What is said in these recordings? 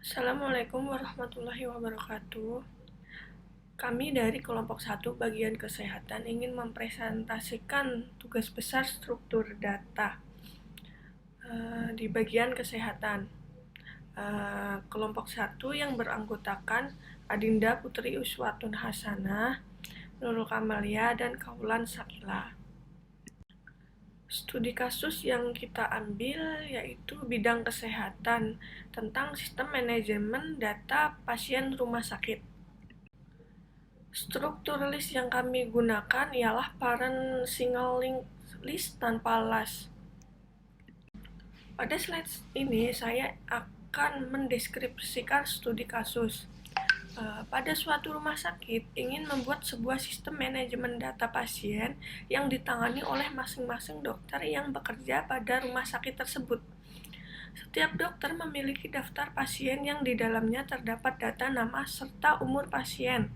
Assalamualaikum warahmatullahi wabarakatuh. Kami dari kelompok 1 bagian kesehatan ingin mempresentasikan tugas besar struktur data di bagian kesehatan. Kelompok 1 yang beranggotakan Adinda Putri Uswatun Hasanah, Nurul Kamalia, dan Kaulan Sakila. Studi kasus yang kita ambil yaitu bidang kesehatan tentang sistem manajemen data pasien rumah sakit. Struktur list yang kami gunakan ialah parent single link list tanpa las. Pada slide ini saya akan mendeskripsikan studi kasus. Pada suatu rumah sakit ingin membuat sebuah sistem manajemen data pasien yang ditangani oleh masing-masing dokter yang bekerja pada rumah sakit tersebut. Setiap dokter memiliki daftar pasien yang di dalamnya terdapat data nama serta umur pasien.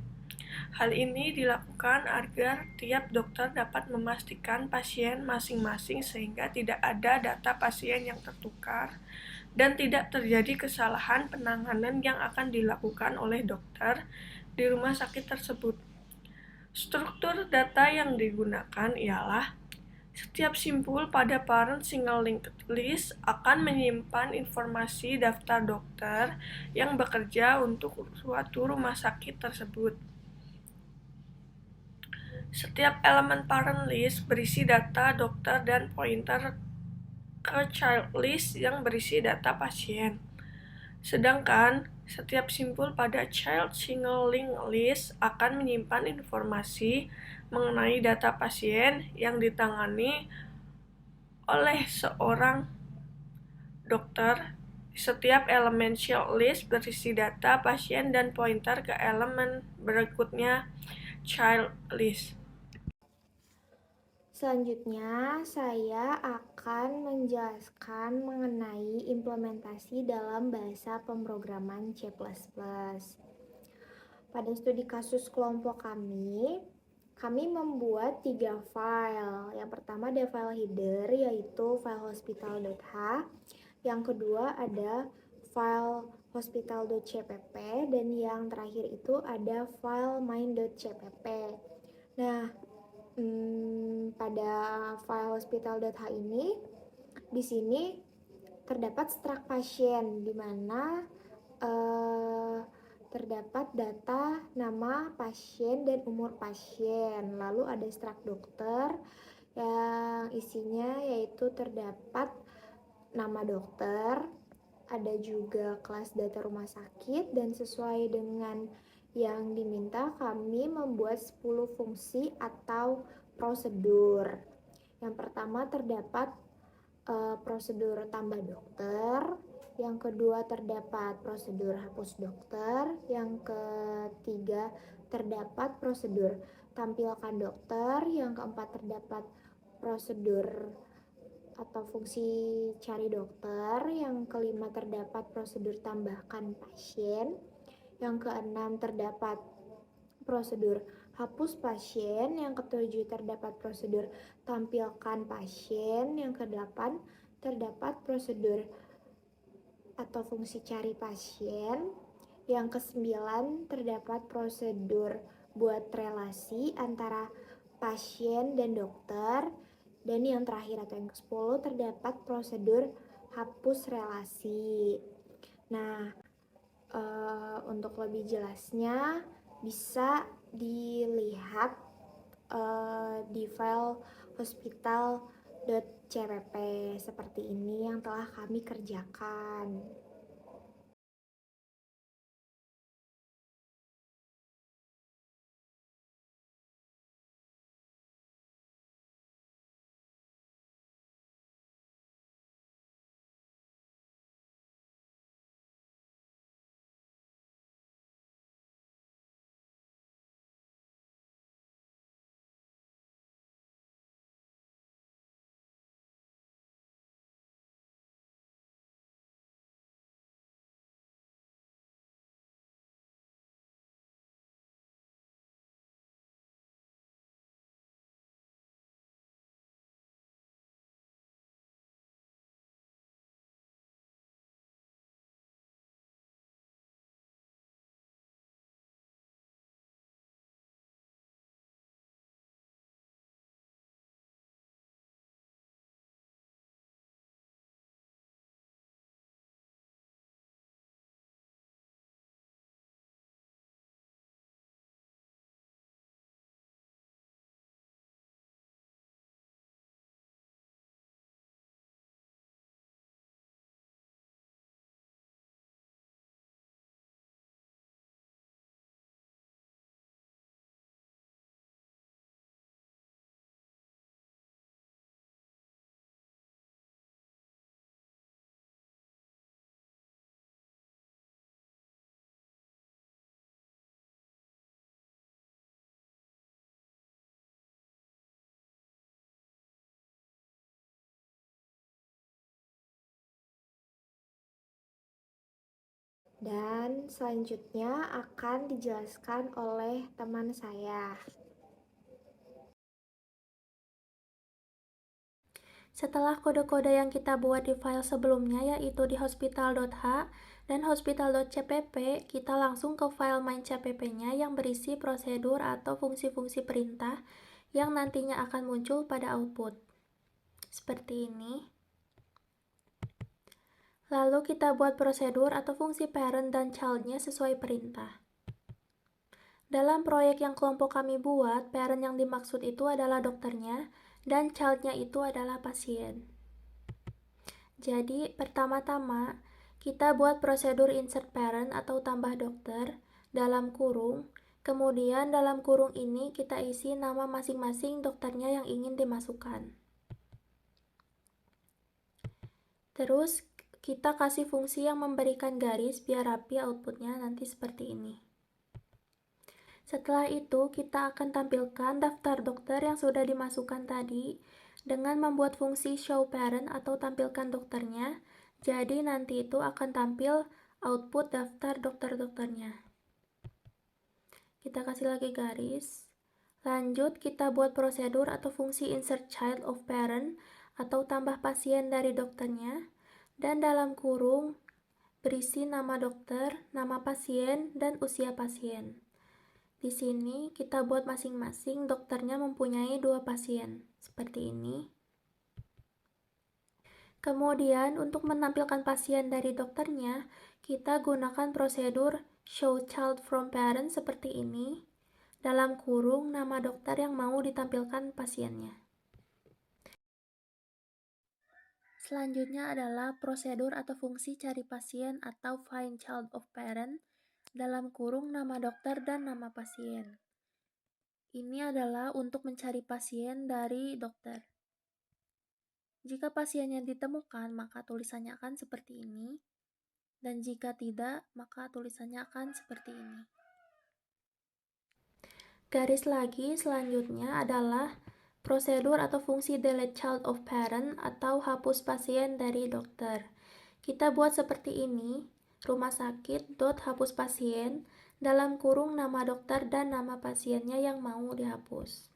Hal ini dilakukan agar tiap dokter dapat memastikan pasien masing-masing sehingga tidak ada data pasien yang tertukar dan tidak terjadi kesalahan penanganan yang akan dilakukan oleh dokter di rumah sakit tersebut. Struktur data yang digunakan ialah setiap simpul pada parent single linked list akan menyimpan informasi daftar dokter yang bekerja untuk suatu rumah sakit tersebut. Setiap elemen parent list berisi data dokter dan pointer ke child list yang berisi data pasien. Sedangkan setiap simpul pada child single link list akan menyimpan informasi mengenai data pasien yang ditangani oleh seorang dokter. Setiap elemen child list berisi data pasien dan pointer ke elemen berikutnya child list. Selanjutnya, saya akan menjelaskan mengenai implementasi dalam bahasa pemrograman C++. Pada studi kasus kelompok kami membuat 3 file. Yang pertama ada file header, yaitu file hospital.h. Yang kedua ada file hospital.cpp, dan yang terakhir itu ada file main.cpp. Nah, pada file hospital.h ini, di sini terdapat struct pasien, di mana terdapat data nama pasien dan umur pasien. Lalu ada struct dokter yang isinya yaitu terdapat nama dokter, ada juga kelas data rumah sakit, dan sesuai dengan yang diminta kami membuat 10 fungsi atau prosedur. Yang pertama terdapat prosedur tambah dokter, yang kedua terdapat prosedur hapus dokter, yang ketiga terdapat prosedur tampilkan dokter, yang keempat terdapat prosedur atau fungsi cari dokter, yang kelima terdapat prosedur tambahkan pasien, yang keenam terdapat prosedur hapus pasien, yang ketujuh terdapat prosedur tampilkan pasien, yang kedelapan terdapat prosedur atau fungsi cari pasien, yang kesembilan terdapat prosedur buat relasi antara pasien dan dokter, dan yang terakhir atau yang ke-10 terdapat prosedur hapus relasi. Nah, untuk lebih jelasnya bisa dilihat di file hospital.cpp seperti ini yang telah kami kerjakan. Dan selanjutnya akan dijelaskan oleh teman saya. Setelah kode-kode yang kita buat di file sebelumnya yaitu di hospital.h dan hospital.cpp, kita langsung ke file main.cpp-nya yang berisi prosedur atau fungsi-fungsi perintah yang nantinya akan muncul pada output. Seperti ini. Lalu kita buat prosedur atau fungsi parent dan child-nya sesuai perintah. Dalam proyek yang kelompok kami buat, parent yang dimaksud itu adalah dokternya dan child-nya itu adalah pasien. Jadi, pertama-tama kita buat prosedur insert parent atau tambah dokter dalam kurung. Kemudian dalam kurung ini kita isi nama masing-masing dokternya yang ingin dimasukkan. Terus kita kasih fungsi yang memberikan garis biar rapi outputnya nanti seperti ini. Setelah itu kita akan tampilkan daftar dokter yang sudah dimasukkan tadi dengan membuat fungsi show parent atau tampilkan dokternya. Jadi nanti itu akan tampil output daftar dokter-dokternya. Kita kasih lagi garis. Lanjut kita buat prosedur atau fungsi insert child of parent atau tambah pasien dari dokternya. Dan dalam kurung berisi nama dokter, nama pasien, dan usia pasien. Di sini kita buat masing-masing dokternya mempunyai 2 pasien, seperti ini. Kemudian untuk menampilkan pasien dari dokternya, kita gunakan prosedur show child from parent seperti ini. Dalam kurung nama dokter yang mau ditampilkan pasiennya. Selanjutnya adalah prosedur atau fungsi cari pasien atau find child of parent dalam kurung nama dokter dan nama pasien. Ini adalah untuk mencari pasien dari dokter. Jika pasiennya ditemukan, maka tulisannya akan seperti ini. Dan jika tidak, maka tulisannya akan seperti ini. Garis lagi selanjutnya adalah prosedur atau fungsi delete child of parent atau hapus pasien dari dokter. Kita buat seperti ini, rumah sakit hapus pasien, dalam kurung nama dokter dan nama pasiennya yang mau dihapus.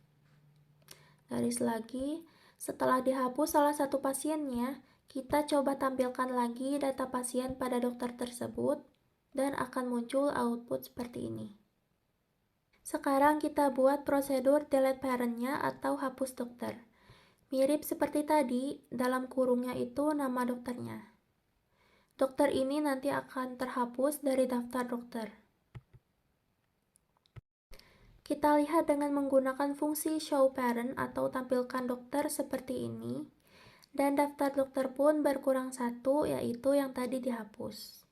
Garis lagi, setelah dihapus salah satu pasiennya, kita coba tampilkan lagi data pasien pada dokter tersebut dan akan muncul output seperti ini. Sekarang kita buat prosedur delete parent-nya atau hapus dokter. Mirip seperti tadi, dalam kurungnya itu nama dokternya. Dokter ini nanti akan terhapus dari daftar dokter. Kita lihat dengan menggunakan fungsi show parent atau tampilkan dokter seperti ini. Dan daftar dokter pun berkurang 1, yaitu yang tadi dihapus.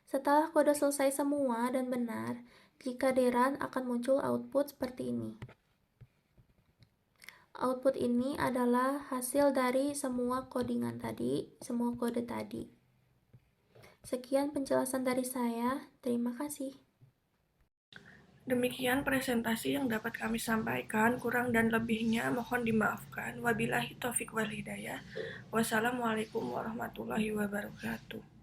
Setelah kode selesai semua dan benar, jika di-run akan muncul output seperti ini. Output ini adalah hasil dari semua codingan tadi, semua kode tadi. Sekian penjelasan dari saya, terima kasih. Demikian presentasi yang dapat kami sampaikan, kurang dan lebihnya mohon dimaafkan. Wabillahi taufiq wal hidayah. Wassalamualaikum warahmatullahi wabarakatuh.